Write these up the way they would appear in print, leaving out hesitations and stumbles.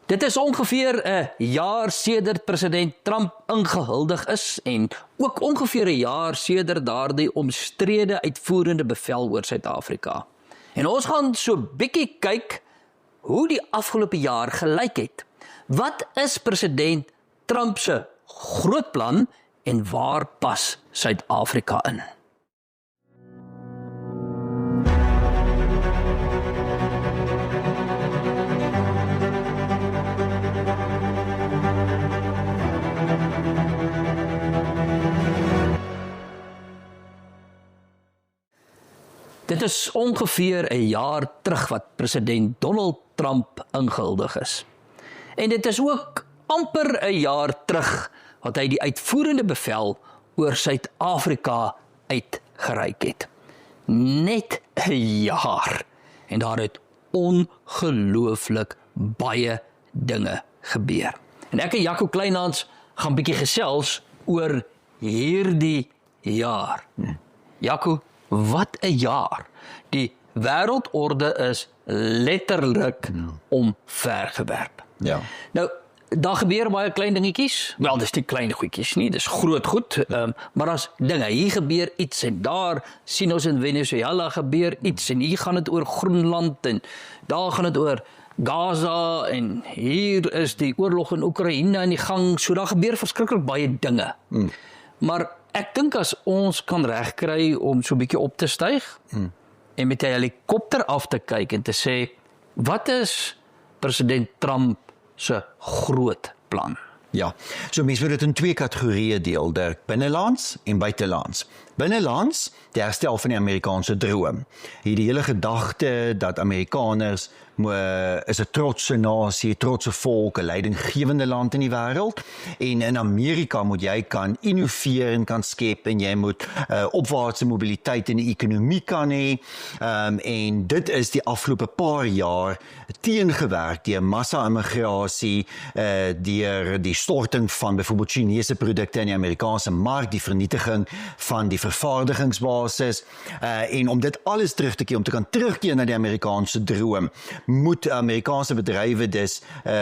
Dit is ongeveer 'n jaar sedert president Trump ingehuldig is en ook ongeveer 'n jaar sedert daardie omstrede uitvoerende bevel oor Suid-Afrika. En ons gaan so bietjie kyk hoe die afgelope jaar gelyk het. Wat is president Trump se groot plan en waar pas Suid-Afrika in? Dit is ongeveer 'n jaar terug wat president Donald Trump ingehuldig is. En dit is ook amper 'n jaar terug wat hy die uitvoerende bevel oor Suid-Afrika uitgereik het. Net 'n jaar. En daar het ongelooflik baie dinge gebeur. En ek en Jaco Kleinhans gaan bietjie gesels oor hierdie jaar. Jaco, wat 'n jaar. Die wêreldorde is letterlik omvergewerp. Ja. Nou, daar gebeur baie klein dingetjies. Wel, dis nie klein goedjies nie, dis groot goed. Maar daar's dinge, hier gebeur iets en daar sien ons in Venezuela gebeur iets en hier gaan dit oor Groenland en daar gaan dit oor Gaza en hier is die oorlog in Oekraïne aan die gang. So daar gebeur verskriklik baie dinge. Maar ek dink as ons kan regkry om so 'n bietjie op te styg en met 'n helikopter af te kyk en te sê, wat is president Trump se groot plan? Ja, so mense moet dit in twee kategorieë deel, Dirk, binnelands en buitelands. Binnelands, die herstel van die Amerikaanse droom. Hierdie hele gedagte dat Amerikaners is 'n trotse nasie, trotse volk, 'n leidinggewende land in die wêreld. En in Amerika moet jy kan innoveer en kan skep en jy moet opwaartse mobiliteit in die ekonomie kan hê. En dit is die afgelope paar jaar teengewerk deur massa-immigrasie, deur die storting van byvoorbeeld Chinese produkte in die Amerikaanse mark, die vernietiging van die vervaardigingsbasis. En om dit alles terug te keer, om te kan terugkeer na die Amerikaanse droom, moet Amerikaanse bedrywe dus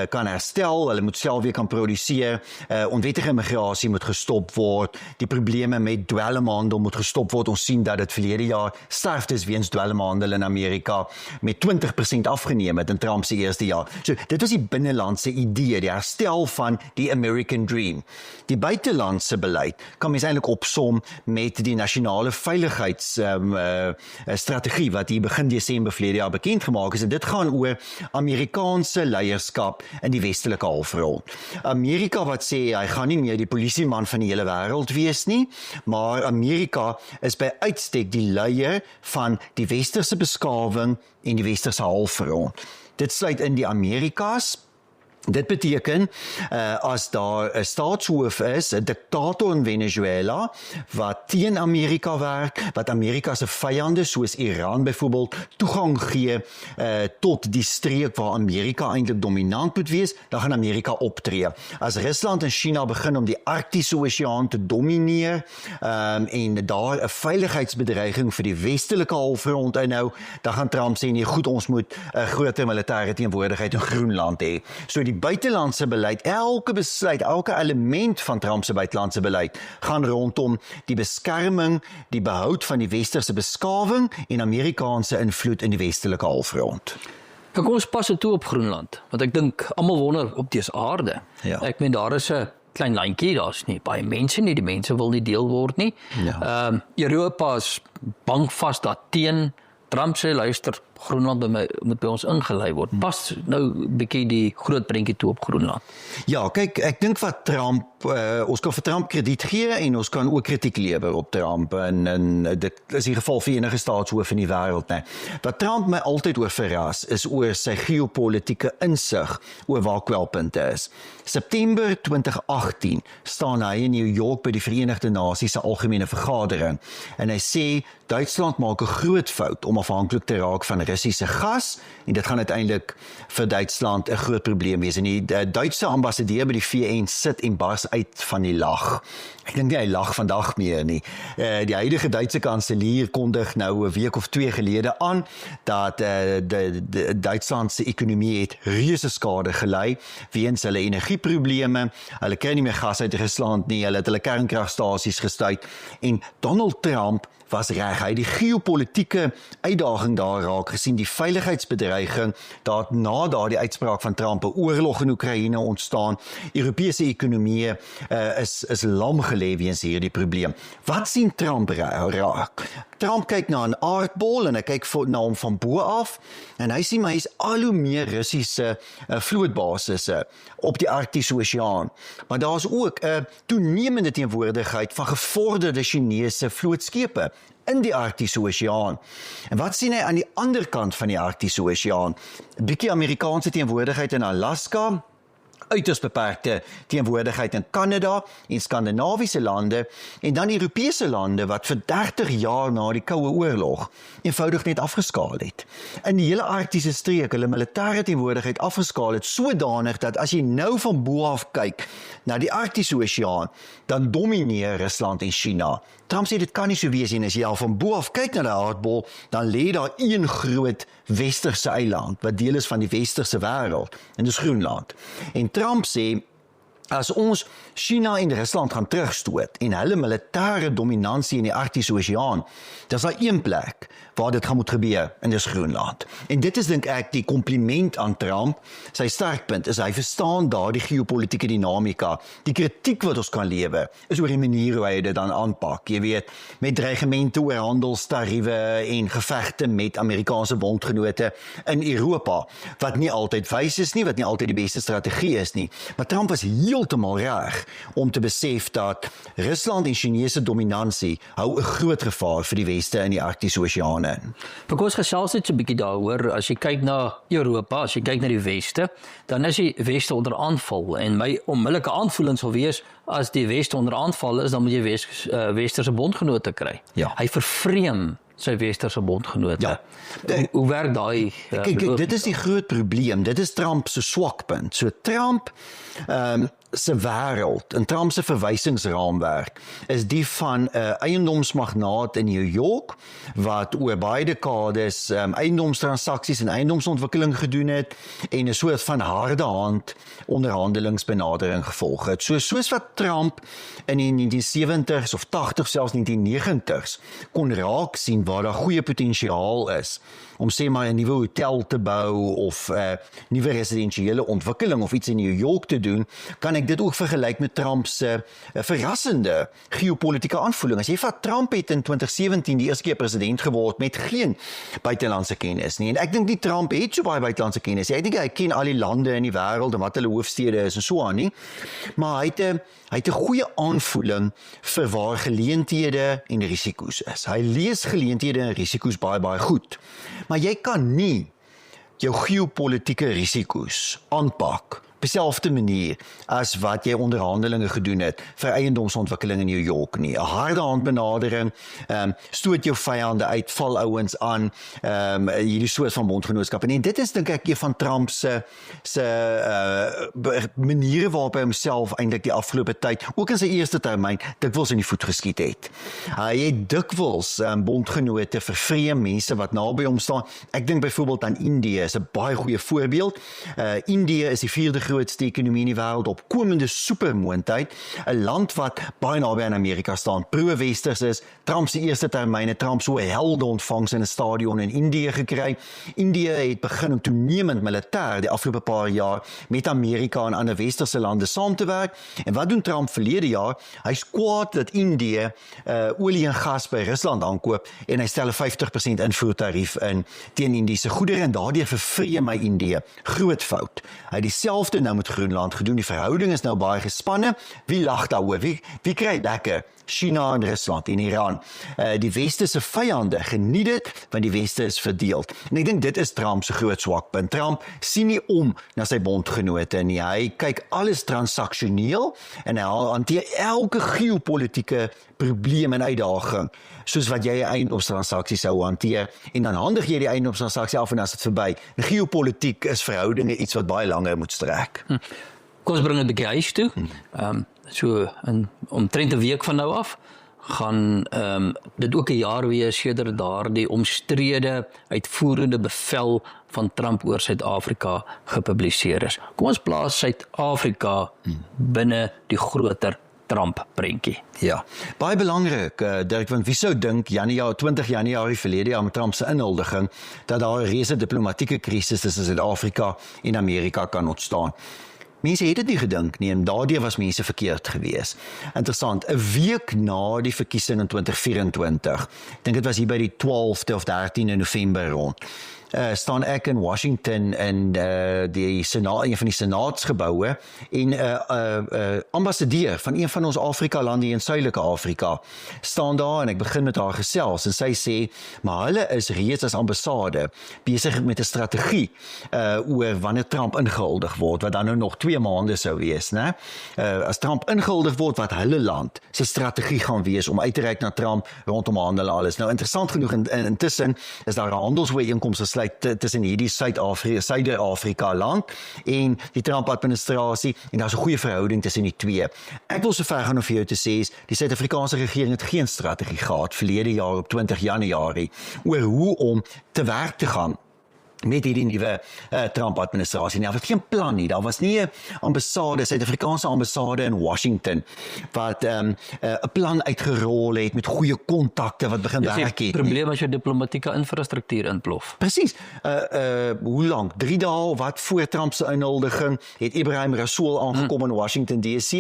kan herstel, hulle moet self weer kan produseer, onwettige immigrasie moet gestop word, die probleme met dwelmhandel moet gestop word. Ons sien dat dit verlede jaar sterftes weens dwelmhandel in Amerika met 20% afgeneem het in Trump se eerste jaar. So, dit was die binnelandse idee, die herstel van die American Dream. Die buitelandse beleid kan mens eintlik opsom met die nasionale veiligheidsstrategie wat hier begin Desember verlede jaar bekend gemaak is, en dit gaan oor Amerikaanse leierskap in die westelike halfrond. Amerika wat sê hy gaan nie meer die polisieman van die hele wêreld wees nie, maar Amerika is by uitstek die leier van die westerse beskawing en die westerse halfrond. Dit sluit in die Amerikas. Dit beteken, as daar 'n staatshoof is, 'n diktator in Venezuela, wat teen Amerika werk, wat Amerika se vyande, soos Iran byvoorbeeld, toegang gee tot die streek waar Amerika eintlik dominant moet wees, dan gaan Amerika optree. As Rusland en China begin om die Arktiese Oseaan te domineer, en daar 'n veiligheidsbedreiging vir die westelike halfrond inhou, dan gaan Trump sê, nee goed, ons moet 'n groter militêre teenwoordigheid in Groenland hê. So die buitelandse beleid, elke besluit, elke element van Trump se buitelandse beleid gaan rondom die beskerming, die behoud van die westerse beskawing en Amerikaanse invloed in die westelike halfrond. Kom ons pas dit toe op Groenland, want ek dink almal wonder op dese aarde. Ja. Ek meen daar is 'n klein landjie, daar's nie baie mense nie, die mense wil nie deel word nie. Ja. Europa is bankvas daarteen. Trump sê, luister, Groenland moet by ons ingelei word. Pas nou 'n bietjie die groot prentjie toe op Groenland. Ja, kyk, ek dink wat Trump, ons kan vir Trump krediet gee en ons kan ook kritiek lewer op Trump, en dit is die geval vir enige staatshoof in die wêreld, nee. Wat Trump my altyd oor verras, is oor sy geopolitiese insig oor waar kwelpunte is. September 2018 staan hy in New York by die Verenigde Nasies se algemene vergadering, en hy sê, Duitsland maak 'n groot fout om afhanklik te raak van Russiese gas en dit gaan uiteindelik vir Duitsland 'n groot probleem wees. En die Duitse ambassadeur by die VN sit en bars uit van die lag. Ek dink nie hy lag vandag meer nie. Die huidige Duitse kanselier kondig nou 'n week of 2 gelede aan dat die Duitsland se ekonomie het reuse skade gelei weens hulle energieprobleme. Hulle kry nie meer gas uit Rusland nie, hulle het hulle kernkragstasies gestuit en Donald Trump was reg. Hy het die geopolitiese uitdaging daar raak gesien, die veiligheidsbedreiging, dat na daardie uitspraak van Trump 'n oorlog in Oekraïne ontstaan. Europese ekonomieë is lam gelê weens hierdie probleem. Wat sien Trump raak? Trump kyk na 'n aardbol en hy kyk na hom van bo af en hy sien maar hy's al hoe meer Russiese vlootbasisse op die Arktiese Oseaan. Maar daar's ook 'n toenemende teenwoordigheid van gevorderde Chinese vlootskepe in die Arktiese Oseaan. En wat sien hy aan die ander kant van die Arktiese Oseaan? 'n Bietjie Amerikaanse teenwoordigheid in Alaska, uiters beperkte teenwoordigheid in Kanada en Skandinawiese lande en dan Europese lande wat vir 30 jaar na die Koue Oorlog eenvoudig net afgeskaal het. In die hele Arktiese streek hulle militêre teenwoordigheid afgeskaal het sodanig dat as jy nou van bo af kyk na die Arktiese Oseaan, dan domineer Rusland en China. Trump sê dit kan nie so wees nie, as jy al van bo af kyk na die aardbol, dan lê daar een groot westerse eiland wat deel is van die westerse wêreld en dis Groenland. En Trump sê as ons China en Rusland gaan terugstoot en hulle militêre dominansie in die Arktiese Oseaan, dis daar een plek waar dit gaan moet gebeur en dis Groenland. En dit is dink ek die kompliment aan Trump. Sy sterkpunt is hy verstaan daardie geopolitiese dinamika. Die kritiek wat ons kan lewe is oor die manier hoe hy dit dan aanpak. Jy weet, met dreigemente oor handelstariewe en gevegte met Amerikaanse bondgenote in Europa, wat nie altyd wys is nie, wat nie altyd die beste strategie is nie. Maar Trump was heeltemal reg om te besef dat Rusland en Chinese dominansie hou 'n groot gevaar vir die weste in die Arktiese Oseane. Vir ons gesels net so 'n bietjie daaroor, as jy kyk na Europa, as jy kyk na die weste, dan is die weste onder aanval en my onmiddellike aanvoelings sal wees, as die weste onder aanval is, dan moet jy westerse bondgenote kry. Ja. Hy vervreem sy westerse bondgenote. Ja. Hoe werk daai? Kyk, dit is die groot probleem. Dit is Trump se swakpunt. So Trump se wêreld, en Trump se verwysingsraamwerk is die van 'n eiendomsmagnaat in New York wat oor baie dekades eiendomstransaksies en eiendomsontwikkeling gedoen het en 'n soort van harde hand onderhandelingsbenadering gevolg het. Soos wat Trump in die 1970s of 80 selfs 1990s kon raak sien waar daar goeie potensiaal is om sê maar 'n nuwe hotel te bou of nuwe residensiële ontwikkeling of iets in New York te doen, kan ek dit ook vergelyk met Trump se verrassende geopolitiese aanvoeling. As jy vat, Trump het in 2017 die eerste keer president geword met geen buitelandse kennis nie. En ek dink nie Trump het so baie buitelandse kennis nie. Ek dink hy ken al die lande in die wêreld en wat hulle hoofstede is en so aan nie. Maar hy het 'n goeie aanvoeling vir waar geleenthede en risiko's is. Hy lees geleenthede en risiko's baie goed. Maar jy kan nie jou geopolitiese risiko's aanpak op dieselfde manier as wat jy onderhandelinge gedoen het vir eiendomsontwikkeling in New York nie. 'n Harde handbenadering, stoot jou vyande uit, val ouens aan, hierdie soort van bondgenootskap. En dit is dink ek een van Trump se maniere waarop hy homself eintlik die afgelope tyd, ook in sy eerste termyn, dikwels in die voet geskiet het. Hy het dikwels bondgenote vervreem, mense wat naby hom staan. Ek dink byvoorbeeld aan Indië is 'n baie goeie voorbeeld. Indië is die 4de grootste ekonomie in die wêreld, opkomende supermoondheid, 'n land wat baie naby aan Amerika staan, pro-westers is. Trump se eerste termyn, Trump so 'n helde ontvangs in 'n stadion in Indië gekry. Indië het begin om toenemend militêr die afgelope paar jaar met Amerika en ander westerse lande saam te werk. En wat doen Trump verlede jaar? Hy's kwaad dat Indië olie en gas by Rusland aankoop en hy stel 'n 50% invoertarief in teen Indiese goedere en daardeur vervreem hy Indië. Groot fout. Hy het dieselfde het nou met Groenland gedoen? Die verhouding is nou baie gespanne. Wie lag daaroor? Wie kry lekker? China en Rusland en Iran. Die Weste se vyande geniet dit, want die Weste is verdeeld. En ek dink dit is Trump se groot swakpunt. Trump sien nie om na sy bondgenote nie. Hy kyk alles transaksioneel en hy hanteer elke geopolitiese probleem en uitdaging, soos wat jy 'n eiendomstransaksie sou hanteer, en dan handig jy die eiendomstransaksie af en dan is dit verby. En geopolitiek is verhoudinge iets wat baie langer moet strek. Kom ons bring dit 'n bietjie huis toe. So omtrent 'n week van nou af gaan dit ook 'n jaar wees sedert daardie omstrede uitvoerende bevel van Trump oor Suid-Afrika gepubliseer is. Kom ons plaas Suid-Afrika binne die groter Trump prentjie. Ja, baie belangrik, Dirk, want wie sou dink 20 Januarie verlede jaar met Trump se inhuldiging dat daar 'n reuse diplomatieke krisis tussen Suid-Afrika en Amerika kan ontstaan. Mense het dit nie gedink nie en daardeur was mense verkeerd gewees. Interessant, 'n week na die verkiesing in 2024, ek dink dit was hier by die 12de of 13de November rond, staan ek in Washington in die Senaat, een van die Senaatsgeboue, en ambassadeur van een van ons Afrika-lande in Suidelike Afrika staan daar en ek begin met haar gesels en sy sê, maar hulle is reeds as ambassade besig met 'n strategie oor wanneer Trump ingehuldig word, wat dan nou nog 2 maande sou wees, né? As Trump ingehuldig word, wat hulle land se strategie gaan wees om uit te reik na Trump rondom handel en alles. Nou interessant genoeg, intussen is daar 'n handelsooreenkoms gesluit tussen hierdie Suid-Afrika land en die Trump-administrasie, en daar's 'n goeie verhouding tussen die twee. Ek wil so ver gaan om vir jou te sê, die Suid-Afrikaanse regering het geen strategie gehad verlede jaar op 20 Januarie oor hoe om te werk te gaan met hierdie nuwe Trump-administrasie. Daar was geen plan nie. Daar was nie 'n ambassade, Suid-Afrikaanse ambassade in Washington, wat 'n plan uitgerol het met goeie kontakte wat begin werk het. Die probleem as jou diplomatieke infrastruktuur inplof. Presies. Hoe lank? 3 dae wat voor Trump se inhuldiging het Ibrahim Rasool aangekom in Washington DC,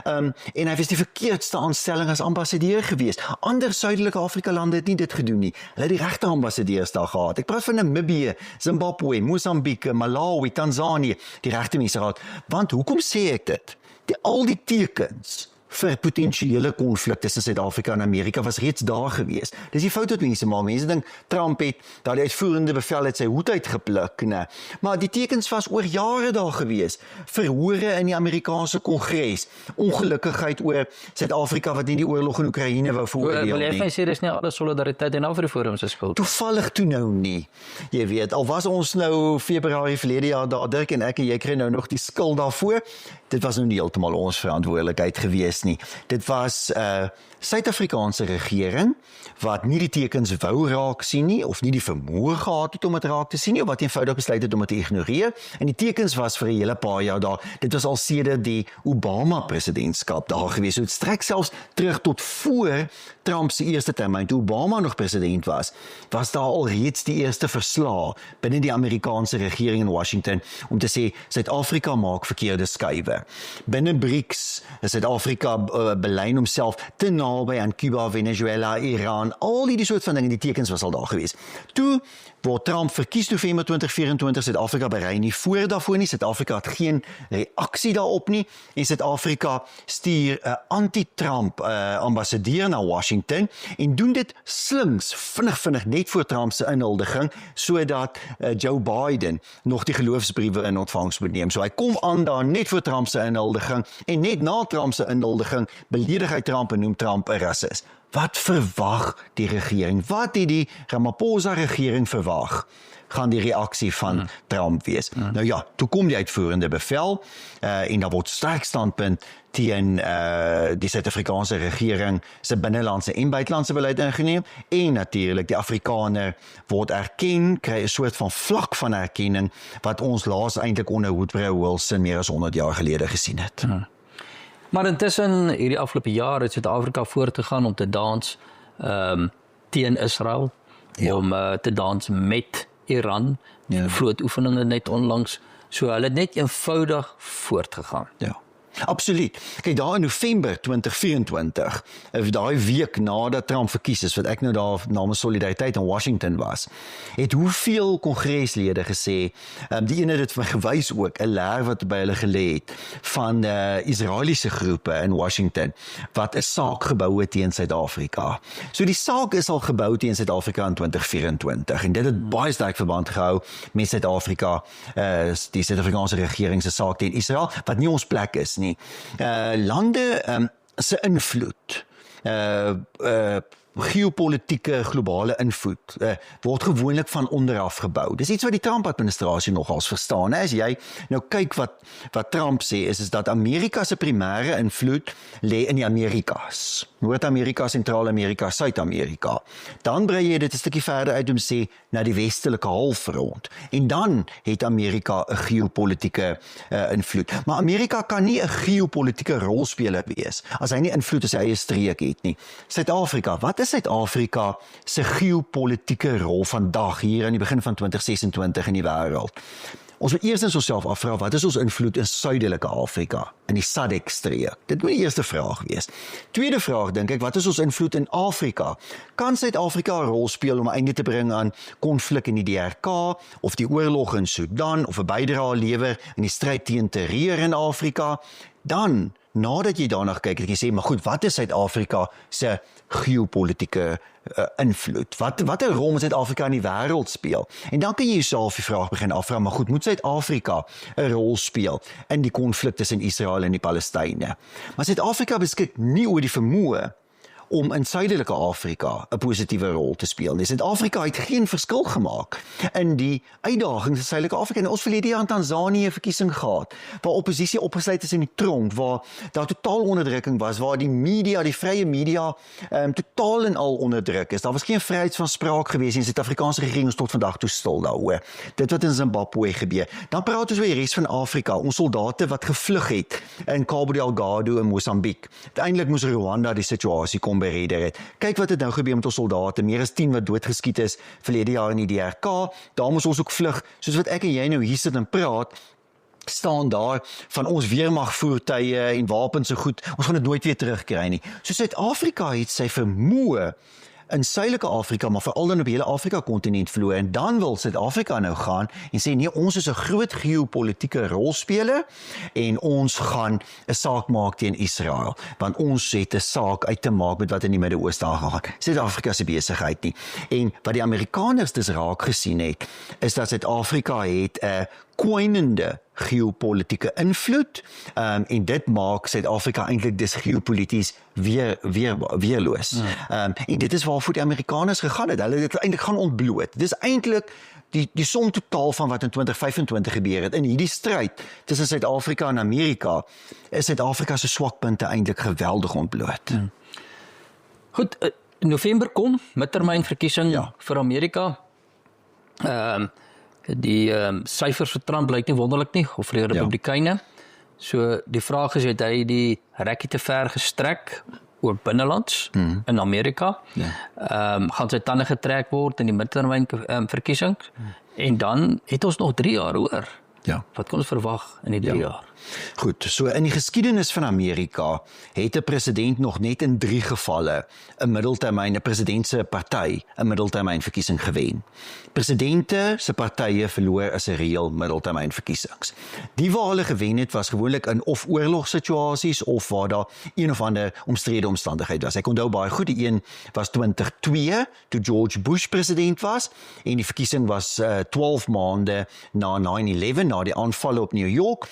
en hy was die verkeerdste aanstelling as ambassadeur geweest. Ander Suidelike Afrika lande het nie dit gedoen nie. Hulle het die regte ambassadeurs daar gehad. Ek praat van Namibië, Zimbabwe, Mosambik, Malawi, Tanzanië, die regte mense gehad. Want hoekom sê ek dit? Al die tekens vir potensiële konflik tussen Suid-Afrika en Amerika was reeds daar gewees. Dis die fout wat mense maak. Mense dink Trump het daardie uitvoerende bevel uit sy hoed uitgepluk, nee. Maar die tekens was oor jare daar gewees. Verhore in die Amerikaanse Kongres, ongelukkigheid oor Suid-Afrika wat nie die oorlog in Oekraïne wou veroordeel nie. Wil jy my sê dis nie alle solidariteit en Afriforum se skuld? Toevallig toe nou nie. Jy weet, al was ons nou Februarie verlede jaar daar, Dirk en ek en jy kry nou nog die skuld daarvoor. Dit was nou nie heeltemal ons verantwoordelikheid gewees nie. Dit was Suid-Afrikaanse regering wat nie die tekens wou raak sien nie, of nie die vermoë gehad het om dit raak te sien nie, of wat eenvoudig besluit het om dit te ignoreer. En die tekens was vir 'n hele paar jaar daar. Dit was al sedert die Obama presidentskap daar gewees. So dit strek selfs terug tot voor Trump se eerste termyn. Toe Obama nog president was daar al reeds die eerste verslae binne die Amerikaanse regering in Washington om te sê Suid-Afrika maak verkeerde skuiwe. Binne BRICS is Suid-Afrika belyn homself te naby aan Cuba, Venezuela, Iran, al die soort van dinge, die tekens was al daar gewees. Toe word Trump verkies November 2024, Suid-Afrika berei nie voor daarvoor nie, Suid-Afrika het geen reaksie daarop nie, en Suid-Afrika stuur 'n anti-Trump ambassadeur na Washington, en doen dit slinks, vinnig, net voor Trump se inhuldiging, sodat Joe Biden nog die geloofsbriewe in ontvangs moet neem. So hy kom aan daar net voor Trump se inhuldiging, en net na Trump se inhuldiging beledig hy Trump en noem Trump 'n rassis. Wat verwag die regering? Wat het die Ramaphosa regering verwag? Gaan die reaksie van Trump wees? Nou ja, toe kom die uitvoerende bevel, en daar word sterk standpunt teen die Suid-Afrikaanse regering se binnelandse en buitelandse beleid ingeneem, en natuurlik die Afrikaner word erken, kry 'n soort van vlak van erkenning wat ons laas eintlik onder Woodrow Wilson meer as 100 jaar gelede gesien het. Maar intussen, hierdie afgelope jaar het Suid-Afrika voortgegaan om te dans teen Israel, om te dans met Iran, vlootoefeninge net onlangs, so hulle het net eenvoudig voortgegaan. Ja. Absoluut. Kyk, daar in November 2024, daai week nadat Trump verkies is, wat ek nou daar namens Solidariteit in Washington was, het hoeveel kongreslede gesê, die ene het dit vir my gewys ook, 'n leer wat by hulle gelê het, van Israeliese groepe in Washington, wat 'n saak gebou het teen Suid-Afrika. So die saak is al gebou teen Suid-Afrika in 2024, en dit het baie sterk verband gehou met Suid-Afrika, die Suid-Afrikaanse regering se saak teen Israel, wat nie ons plek is nie. Lande se invloed, geopolitiese globale invloed word gewoonlik van onderaf gebou. Dis iets wat die Trump-administrasie nogals verstaan. As jy nou kyk wat Trump sê, is dat Amerika se primêre invloed lê in die Amerikas. Noord-Amerika, Sentraal-Amerika, Suid-Amerika. Dan brei jy dit 'n stukkie verder uit om sê na die westelike halfrond. En dan het Amerika 'n geopolitiese invloed. Maar Amerika kan nie 'n geopolitiese rolspeler wees as hy nie invloed op sy eie streek het nie. Suid-Afrika, wat is Suid-Afrika se geopolitiese rol vandag hier aan die begin van 2026 in die wêreld? Ons moet eers onsself afvra, wat is ons invloed in Suidelike Afrika, in die SADC-streek? Dit moet die eerste vraag wees. Tweede vraag, dink ek, wat is ons invloed in Afrika? Kan Suid-Afrika 'n rol speel om 'n einde te bring aan konflik in die DRK, of die oorlog in Sudan, of 'n bydrae lewer in die stryd teen terreur in Afrika? Dan, nadat jy daarna kyk, het jy sê, maar goed, wat is Suid-Afrika se geopolitiese invloed? Wat 'n rol moet Suid-Afrika in die wêreld speel? En dan kan jy jouself die vraag begin afvra, maar goed, moet Suid-Afrika 'n rol speel in die konflik tussen Israel en die Palestynë? Maar Suid-Afrika beskik nie oor die vermoë om in Suidelike Afrika 'n positiewe rol te speel. Suid-Afrika het geen verskil gemaak in die uitdagings in Suidelike Afrika. En ons verlede jaar in Tanzanië 'n verkiesing gehad, waar oppositie opgesluit is in die tronk, waar daar totaal onderdrukking was, waar die media, die vrye media, totaal en al onderdruk is. Daar was geen vryheid van spraak gewees en die Suid-Afrikaanse regering is tot vandag toe stil daaroor. Dit wat in Zimbabwe gebeur. Dan praat ons oor die res van Afrika, ons soldate wat gevlug het in Cabo Delgado in Mosambiek. Uiteindelik moes Rwanda die situasie kom beredder het. Kyk wat het nou gebeur met ons soldate, meer as 10 wat doodgeskiet is verlede jaar in die DRK, daar moes ons ook vlug, soos wat ek en jy nou hier sit en praat, staan daar van ons weermagvoertuie en wapens so goed, ons gaan dit nooit weer terugkry nie. So Suid-Afrika het sy vermoë in Suidelike Afrika, maar veral dan op die hele Afrika-kontinent verloor, en dan wil Suid-Afrika nou gaan en sê, nee, ons is 'n groot geopolitiese rolspeler, en ons gaan 'n saak maak teen Israel, want ons het 'n saak uit te maak met wat in die Midde-Ooste aangaan. Suid-Afrika se besigheid nie. En wat die Amerikaners dus raak gesien het, is dat Suid-Afrika het 'n kwynende geopolitiese invloed, en dit maak Suid-Afrika eintlik dis geopolities weerloos. En dit is waarvoor die Amerikaners gegaan het. Hulle het dit eintlik gaan ontbloot. Dis eintlik die som totaal van wat in 2025 gebeur het. In hierdie stryd tussen Suid-Afrika en Amerika, is Suid-Afrika se swakpunte eintlik geweldig ontbloot. Goed, November kom, midtermynverkiesing vir Amerika. Die syfers vir Trump lyk nie wonderlik nie, of vir die Republikeine. So die vraag is, het hy die rekkie te ver gestrek oor binnelands in Amerika? Gaan sy tande getrek word in die midtermyn verkiesing? En dan het ons nog 3 jaar oor. Wat kan ons verwag in die 3 jaar? Goed, so in die geskiedenis van Amerika het 'n president nog net in 3 gevalle 'n president se party 'n middeltermynverkiesing gewen. Presidente se partye verloor as 'n reël middeltermynverkiesings. Die waar hulle gewen het was gewoonlik in of oorlogssituasies of waar daar een of ander omstrede omstandigheid was. Ek onthou baie goed, die een was 2002 toe George Bush president was, en die verkiesing was 12 maande na 9/11, na die aanvalle op New York,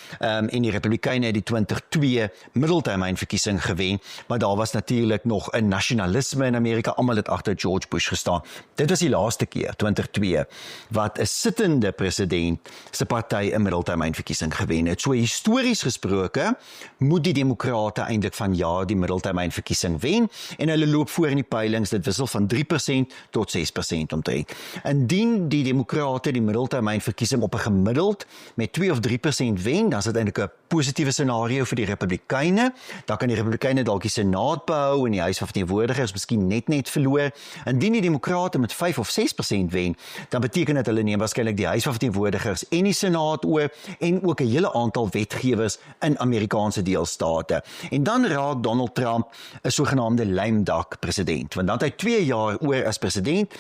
en die Republikeine het die 2002 middeltermynverkiesing gewen, maar daar was natuurlik nog 'n nasionalisme in Amerika, almal het agter George Bush gestaan. Dit was die laaste keer, 2002, wat 'n sittende president se party 'n middeltermynverkiesing gewen het. So histories gesproke, moet die demokrate eintlik vanjaar die middeltermynverkiesing wen, en hulle loop voor in die peilings, dit wissel van 3% tot 6% omtrent. Indien die demokrate die middeltermynverkiesing op 'n gemiddeld met 2 of 3% wen, dan is dit eintlik 'n 'n positiewe scenario vir die Republikeine. Dan kan die Republikeine dalk die Senaat behou en die Huis van Verteenwoordigers miskien net verloor. Indien die Demokrate met 5 of 6% wen, dan beteken dit hulle neem waarskynlik die Huis van Verteenwoordigers en die Senaat oor en ook 'n hele aantal wetgewers in Amerikaanse deelstate. En dan raak Donald Trump 'n sogenaamde lame duck president, want dan het hy 2 jaar oor as president.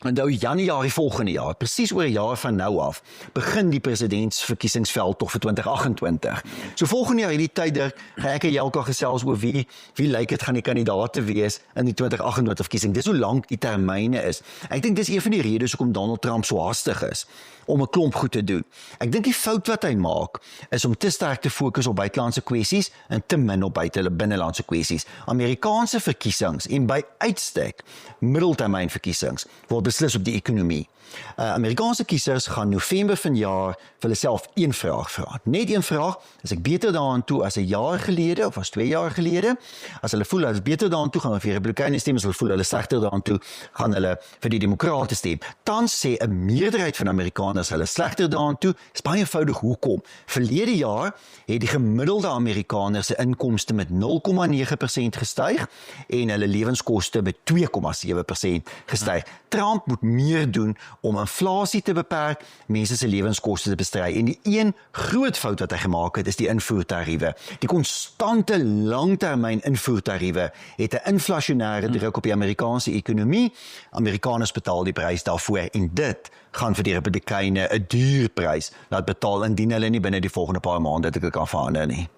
En nou Januarie volgende jaar, presies oor 'n jaar van nou af, begin die presidentsverkiesingsveld tog vir 2028. So volgende jaar hierdie tyd gaan ek en jy elke gesels oor wie lyk dit gaan die kandidaate wees in die 2028 verkiesing. Dis hoe lank die termyne is. Ek dink dis een van die redes hoekom Donald Trump so haastig is om 'n klomp goed te doen. Ek dink die fout wat hy maak is om te sterk te fokus op buitelandse kwessies en te min op binnelandse kwessies. Amerikaanse verkiesings en by uitstek middeltermynverkiesings word beslis op die ekonomie. Amerikaanse kiesers gaan November vanjaar vir hulle self een vraag vra. Net een vraag, is ek beter daaraan toe as 'n jaar gelede of as 2 jaar gelede? As hulle voel hulle is beter daaraan toe, gaan hulle vir die Republikeine stem, as hulle voel hulle is slegter daaraan toe, gaan hulle vir die Demokrate stem. Tans sê 'n meerderheid van Amerikaners hulle slegter daaraan toe. Is baie eenvoudig hoekom. Verlede jaar het die gemiddelde Amerikaner se inkomste met 0,9% gestyg en hulle lewenskoste met 2,7% gestyg. Trump moet meer doen om inflasie te beperk, mense se lewenskoste te bestry. En die een groot fout wat hy gemaak het, is die invoertariewe. Die konstante langtermyn invoertariewe het 'n inflasionêre druk op die Amerikaanse ekonomie. Amerikaners betaal die prys daarvoor en dit gaan vir die Republikeine 'n duur prys laat betaal indien hulle nie binne die volgende paar maande dit kan verander nie.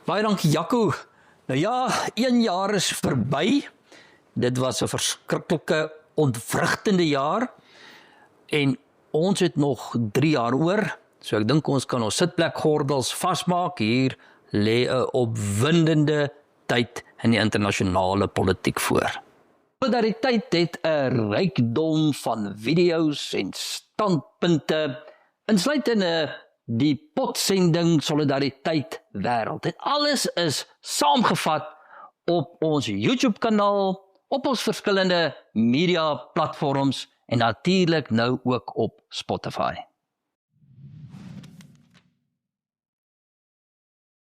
Baie dankie Jaco. Nou ja, 1 jaar is verby. Dit was 'n verskriklike ontwrigtende jaar en ons het nog 3 jaar oor. So ek dink ons kan ons sitplekgordels vasmaak. Hier lê 'n opwindende tyd in die internasionale politiek voor. Solidariteit het 'n rykdom van video's en standpunte, insluitende die potsending Solidariteit wêreld. Dit alles is saamgevat op ons YouTube kanaal, op ons verskillende media platforms en natuurlik nou ook op Spotify.